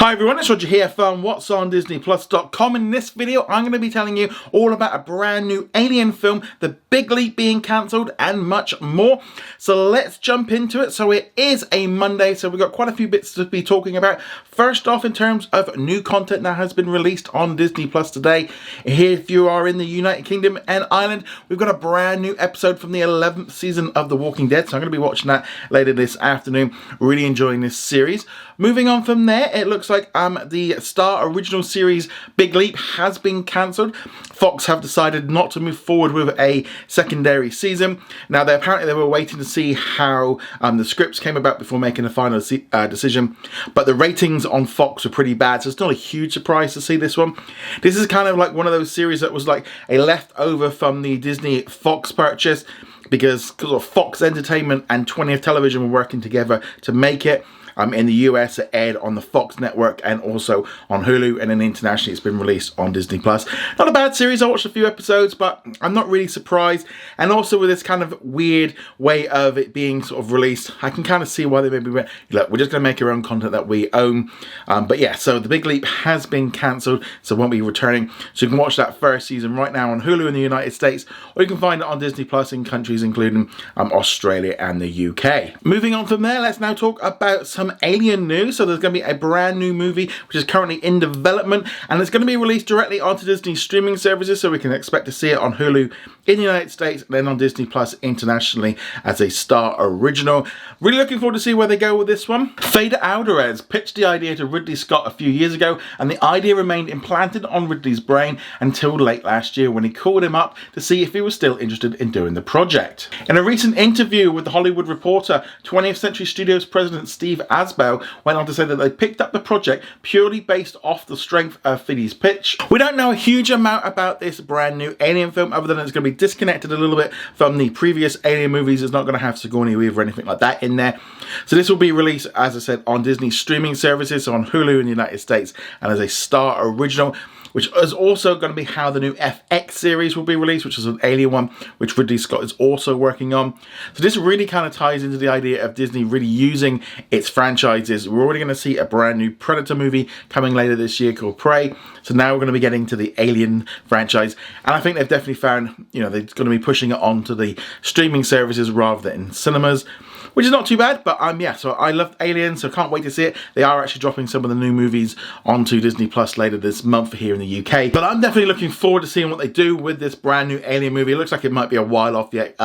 Hi everyone, it's Roger here from what's on DisneyPlus.com. In this video, I'm going to be telling you all about a brand new Alien film, The Big Leap being cancelled, and much more. So let's jump into it. So it is a Monday, so we've got quite a few bits to be talking about. First off, in terms of new content that has been released on Disney Plus today, here if you are in the United Kingdom and Ireland, we've got a brand new episode from the 11th season of The Walking Dead. So I'm going to be watching that later this afternoon. Really enjoying this series. Moving on from there, it looks like the Star original series Big Leap has been cancelled. Fox have decided not to move forward with a secondary season. Now, apparently they were waiting to see how the scripts came about before making a final decision, but the ratings on Fox were pretty bad, so it's not a huge surprise to see this one. This is kind of like one of those series that was like a leftover from the Disney Fox purchase, because of Fox Entertainment and 20th Television were working together to make it. In the US, it aired on the Fox network and also on Hulu, and then internationally it's been released on Disney Plus. Not a bad series. I watched a few episodes, but I'm not really surprised. And also with this kind of weird way of it being sort of released, I can kind of see why they maybe went, look, we're just going to make our own content that we own. But yeah, so The Big Leap has been cancelled, so it won't be returning. So you can watch that first season right now on Hulu in the United States, or you can find it on Disney Plus in countries including Australia and the UK. Moving on from there, let's now talk about some Alien news. So there's going to be a brand new movie which is currently in development, and it's going to be released directly onto Disney streaming services, so we can expect to see it on Hulu in the United States and then on Disney Plus internationally as a Star original. Really looking forward to see where they go with this one. Fede Alvarez pitched the idea to Ridley Scott a few years ago, and the idea remained implanted on Ridley's brain until late last year when he called him up to see if he was still interested in doing the project. In a recent interview with The Hollywood Reporter, 20th Century Studios president Steve Asbell went on to say that they picked up the project purely based off the strength of Fede's pitch. We don't know a huge amount about this brand new Alien film, other than it's going to be disconnected a little bit from the previous Alien movies. It's not going to have Sigourney Weaver or anything like that in there. So this will be released, as I said, on Disney streaming services, so on Hulu in the United States, and as a Star original, which is also going to be how the new FX series will be released, which is an Alien one, which Ridley Scott is also working on. So this really kind of ties into the idea of Disney really using its franchises. We're already going to see a brand new Predator movie coming later this year called Prey. So now we're going to be getting to the Alien franchise. And I think they've definitely found, they're going to be pushing it onto the streaming services rather than in cinemas, which is not too bad. But yeah, so I loved Alien, so can't wait to see it. They are actually dropping some of the new movies onto Disney Plus later this month here in the UK. But I'm definitely looking forward to seeing what they do with this brand new Alien movie. It looks like it might be a while off yet,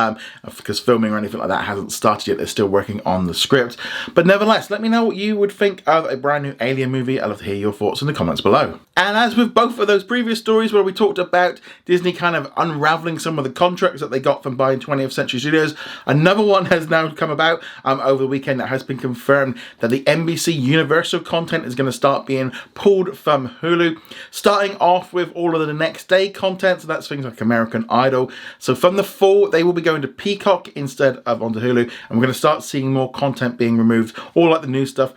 because filming or anything like that hasn't started yet. They're still working on the script. But nevertheless, let me know what you would think of a brand new Alien movie. I'd love to hear your thoughts in the comments below. And as with both of those previous stories where we talked about Disney kind of unraveling some of the contracts that they got from buying 20th Century Studios, another one has now come about over the weekend that has been confirmed that the NBCUniversal content is going to start being pulled from Hulu, starting off with all of the next day content. So that's things like American Idol. So from the fall, they will be going to Peacock instead of onto Hulu, and we're going to start seeing more content being removed, all like the new stuff.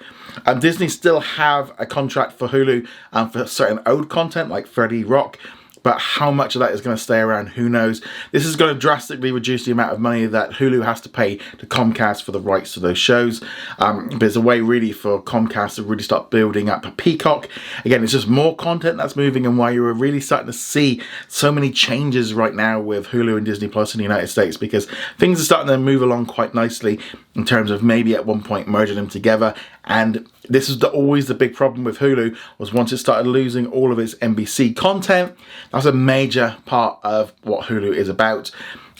Disney still have a contract for Hulu for certain old content like 30 Rock, but how much of that is going to stay around, who knows. This is going to drastically reduce the amount of money that Hulu has to pay to Comcast for the rights to those shows. There's a way really for Comcast to really start building up a Peacock. Again, it's just more content that's moving, and why you're really starting to see so many changes right now with Hulu and Disney Plus in the United States, because things are starting to move along quite nicely in terms of maybe at one point merging them together. And this is always the big problem with Hulu, was once it started losing all of its NBC content. That's a major part of what Hulu is about.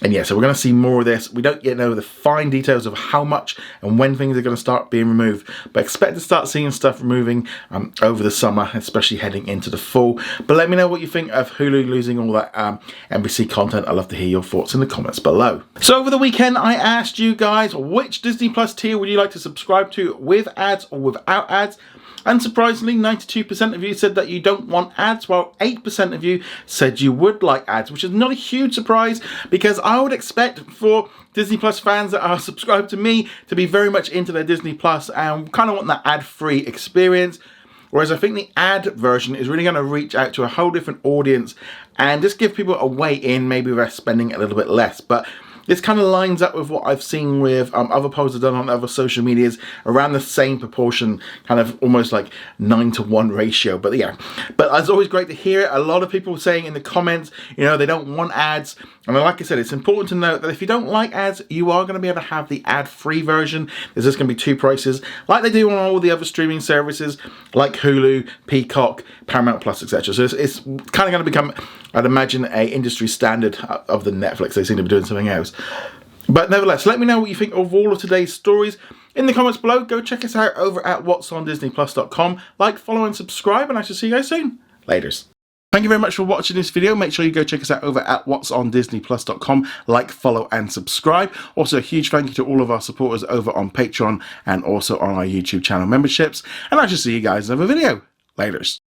And yeah, so we're going to see more of this. We don't yet know the fine details of how much and when things are going to start being removed, but expect to start seeing stuff removing over the summer, especially heading into the fall. But let me know what you think of Hulu losing all that NBC content. I'd love to hear your thoughts in the comments below. So over the weekend, I asked you guys, which Disney Plus tier would you like to subscribe to, with ads or without ads? Unsurprisingly, 92% of you said that you don't want ads, while 8% of you said you would like ads, which is not a huge surprise, because I would expect for Disney Plus fans that are subscribed to me to be very much into their Disney Plus and kind of want that ad-free experience. Whereas I think the ad version is really going to reach out to a whole different audience and just give people a way in, maybe they're spending a little bit less. But this kind of lines up with what I've seen with other posts I've done on other social medias, around the same proportion, kind of almost like 9-to-1 ratio. But yeah, but it's always great to hear it. A lot of people saying in the comments, you know, they don't want ads. And like I said, it's important to note that if you don't like ads, you are going to be able to have the ad-free version. There's just going to be 2 prices, like they do on all the other streaming services, like Hulu, Peacock, Paramount Plus, etc. So it's kind of going to become, I'd imagine, a industry standard of the Netflix. They seem to be doing something else. But nevertheless, let me know what you think of all of today's stories in the comments below. Go check us out over at whatsondisneyplus.com. Like, follow, and subscribe, and I shall see you guys soon. Laters. Thank you very much for watching this video. Make sure you go check us out over at whatsondisneyplus.com. Like, follow, and subscribe. Also, a huge thank you to all of our supporters over on Patreon and also on our YouTube channel memberships. And I shall see you guys in another video. Laters.